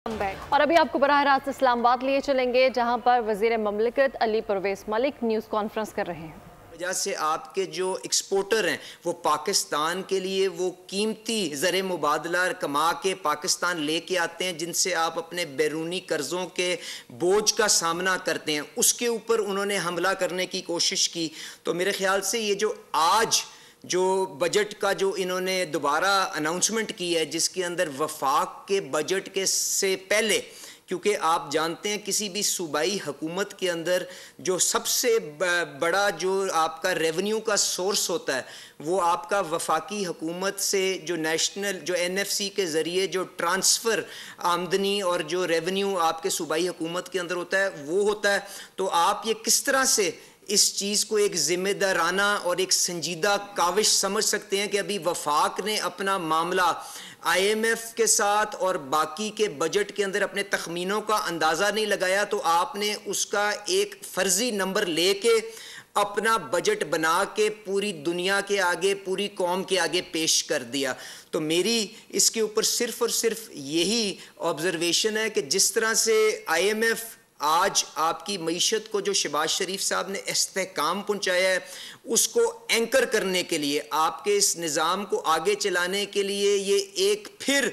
और अभी आपको बराह रास्त इस्लामाबाद लिए चलेंगे, जहां पर वजीर ममलिकत अली परवेज मलिक न्यूज़ कॉन्फ्रेंस कर रहे हैं। वजह से आपके जो एक्सपोर्टर हैं वो पाकिस्तान के लिए वो कीमती ज़र मुबादला कमा के पाकिस्तान लेके आते हैं, जिनसे आप अपने बैरूनी कर्ज़ों के बोझ का सामना करते हैं। उसके ऊपर उन्होंने हमला करने की कोशिश की। तो मेरे ख्याल से ये जो आज जो बजट का जो इन्होंने दोबारा अनाउंसमेंट की है, जिसके अंदर वफाक के बजट के से पहले, क्योंकि आप जानते हैं किसी भी सूबाई हुकूमत के अंदर जो सबसे बड़ा जो आपका रेवेन्यू का सोर्स होता है वो आपका वफाकी हुकूमत से जो नेशनल जो NFC के ज़रिए जो ट्रांसफ़र आमदनी और जो रेवेन्यू आपके सूबाई हुकूमत के अंदर होता है वो होता है। तो आप ये किस तरह से इस चीज़ को एक ज़िम्मेदाराना और एक संजीदा काविश समझ सकते हैं कि अभी वफाक ने अपना मामला IMF के साथ और बाकी के बजट के अंदर अपने तखमीनों का अंदाज़ा नहीं लगाया, तो आपने उसका एक फ़र्जी नंबर लेके अपना बजट बना के पूरी दुनिया के आगे, पूरी कौम के आगे पेश कर दिया। तो मेरी इसके ऊपर सिर्फ़ और सिर्फ यही ऑब्ज़र्वेशन है कि जिस तरह से IMF आज आपकी मईशत को जो शहबाज शरीफ साहब ने इस्तेहकाम पहुँचाया है उसको एंकर करने के लिए, आपके इस निज़ाम को आगे चलाने के लिए ये एक फिर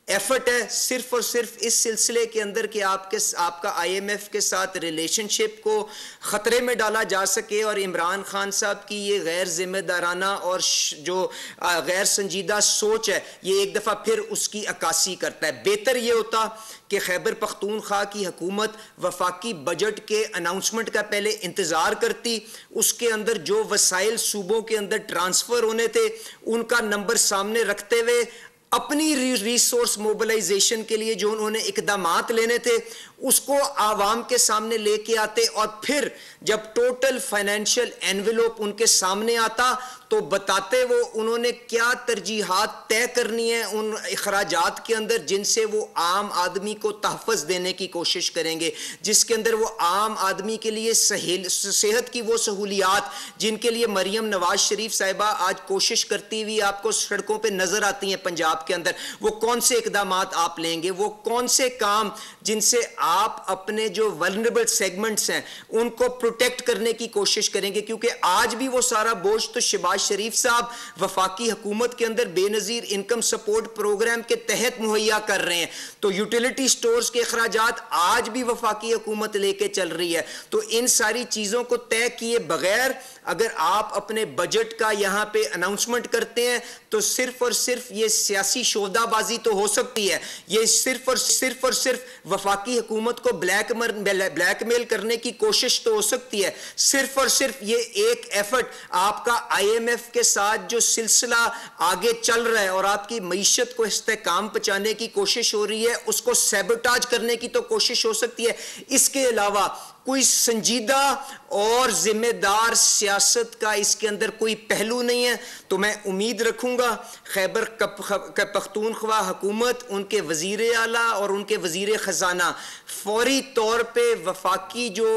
एफर्ट है सिर्फ और सिर्फ इस सिलसिले के अंदर कि आपका IMF के साथ रिलेशनशिप को ख़तरे में डाला जा सके और इमरान खान साहब की ये गैर जिम्मेदाराना और जो गैर संजीदा सोच है ये एक दफ़ा फिर उसकी अक्कासी करता है। बेहतर ये होता कि खैबर पख्तूनख्वा की हुकूमत वफाकी बजट के अनाउंसमेंट का पहले इंतज़ार करती, उसके अंदर जो वसाइल सूबों के अंदर ट्रांसफ़र होने थे उनका नंबर सामने रखते हुए अपनी रिसोर्स मोबिलाइजेशन के लिए जो उन्होंने इकदामात लेने थे उसको आवाम के सामने लेके आते, और फिर जब टोटल फाइनेंशियल एनवेलोप उनके सामने आता तो बताते वो उन्होंने क्या तरजीहात तय करनी है उन अखराजात के अंदर जिनसे वो आम आदमी को तहफ़्फ़ुज़ देने की कोशिश करेंगे, जिसके अंदर वो आम आदमी के लिए सेहत की वो सहूलियात जिनके लिए मरियम नवाज शरीफ साहिबा आज कोशिश करती हुई आपको सड़कों पर नज़र आती हैं पंजाब के अंदर, वो कौन से इकदामात आप लेंगे, वो कौन से काम जिनसे आप अपने जो वल्नरेबल सेगमेंट्स हैं उनको प्रोटेक्ट करने की कोशिश करेंगे। क्योंकि आज भी वो सारा बोझ तो शहबाज शरीफ साहब वफाकी हुकूमत के अंदर बेनज़ीर इनकम सपोर्ट प्रोग्राम के तहत मुहैया कर रहे हैं। तो यूटिलिटी स्टोर्स के अखराजात आज भी वफाकी हुकूमत लेके चल रही है। तो इन सारी चीज़ों को तय किए बगैर अगर आप अपने बजट का यहाँ पे अनाउंसमेंट करते हैं तो सिर्फ और सिर्फ ये सियासी शोदाबाजी तो हो सकती है, ये सिर्फ और सिर्फ वफाकी हुकूमत को ब्लैकमेल करने की कोशिश तो हो सकती है। सिर्फ और सिर्फ ये एक एफर्ट आपका IMF के साथ जो सिलसिला आगे चल रहा है और आपकी मईशत को इस्तेहकाम पहुंचाने की कोशिश हो रही है उसको सैबोटाज करने की तो कोशिश हो सकती है। इसके अलावा कोई संजीदा और जिम्मेदार सियासत का इसके अंदर कोई पहलू नहीं है। तो मैं उम्मीद रखूंगा खैबर पख्तूनख्वा हुकूमत, उनके वजीर आला और उनके वजीर ख़जाना फौरी तौर पे वफाकी जो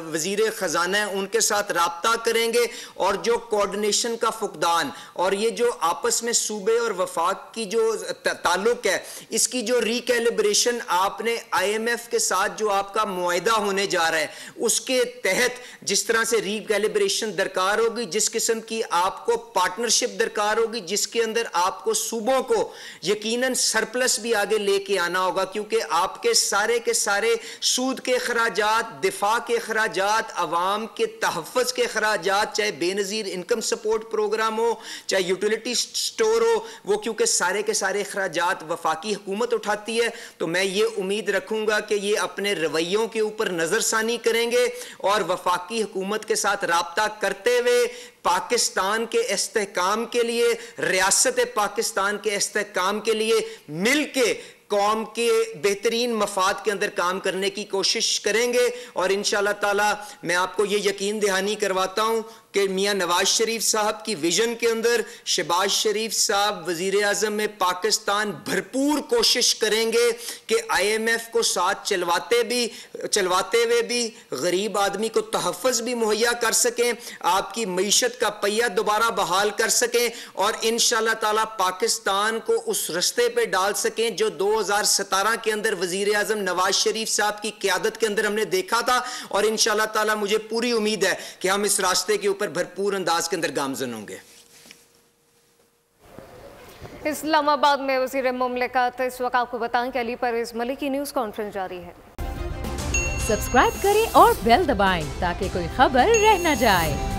वजीर ख़जाना है उनके साथ राब्ता करेंगे और जो कोऑर्डिनेशन का फुकदान और ये जो आपस में सूबे और वफाक की जो ताल्लुक है इसकी जो रिकैलिब्रेशन आपने IMF के साथ जो आपका मुआहिदा होने जा रहा है उसके तहत जिस तरह से रिकैलिब्रेशन दरकार होगी, जिस किस्म की आपको पार्टनरशिप दरकार होगी, जिसके अंदर आपको सूबों को यकीनन सरप्लस भी आगे लेके आना होगा, क्योंकि आपके सारे के सारे सूद के अखराजात, दिफा के अखराजात, अवाम के तहफ़्फ़ुज़ के अखराजात, चाहे बेनज़ीर इनकम सपोर्ट प्रोग्राम हो चाहे यूटिलिटी स्टोर हो, वो क्योंकि सारे के सारे अखराजात वफाकी हुकूमत उठाती है। तो मैं ये उम्मीद रखूंगा कि ये अपने रवैयों के ऊपर नज़रसानी करेंगे और वफाकी हुकूमत के साथ राब्ता करते हुए पाकिस्तान के इस्तेहकाम के लिए, रियासत पाकिस्तान के इस्तेहकाम के लिए मिल के कौम के बेहतरीन मफाद के अंदर काम करने की कोशिश करेंगे। और इंशाअल्लाह ताला मैं आपको ये यकीन दहानी करवाता हूँ कि मियाँ नवाज शरीफ साहब की विजन के अंदर शहबाज शरीफ साहब वजीर आजम में पाकिस्तान भरपूर कोशिश करेंगे कि IMF को साथ चलवाते हुए भी गरीब आदमी को तहफ़्फ़ुज़ भी मुहैया कर सकें, आपकी मईशत का पहिया दोबारा बहाल कर सकें और इंशाअल्लाह ताला पाकिस्तान को उस रस्ते पे डाल सकें जो 2017 के अंदर वजीर आजम नवाज शरीफ साहब की क़यादत के अंदर हमने देखा था। और इंशाअल्लाह ताला मुझे पूरी उम्मीद है कि हम इस रास्ते के ऊपर भरपूर अंदाज के अंदर गामज़न होंगे। इस्लामाबाद में वज़ीर मुमलिकत इस वक्त आपको बताएं कि अली परवेज़ मलिक की न्यूज़ कॉन्फ्रेंस जारी है। सब्सक्राइब करें और बेल दबाएं ताकि कोई खबर रह न जाए।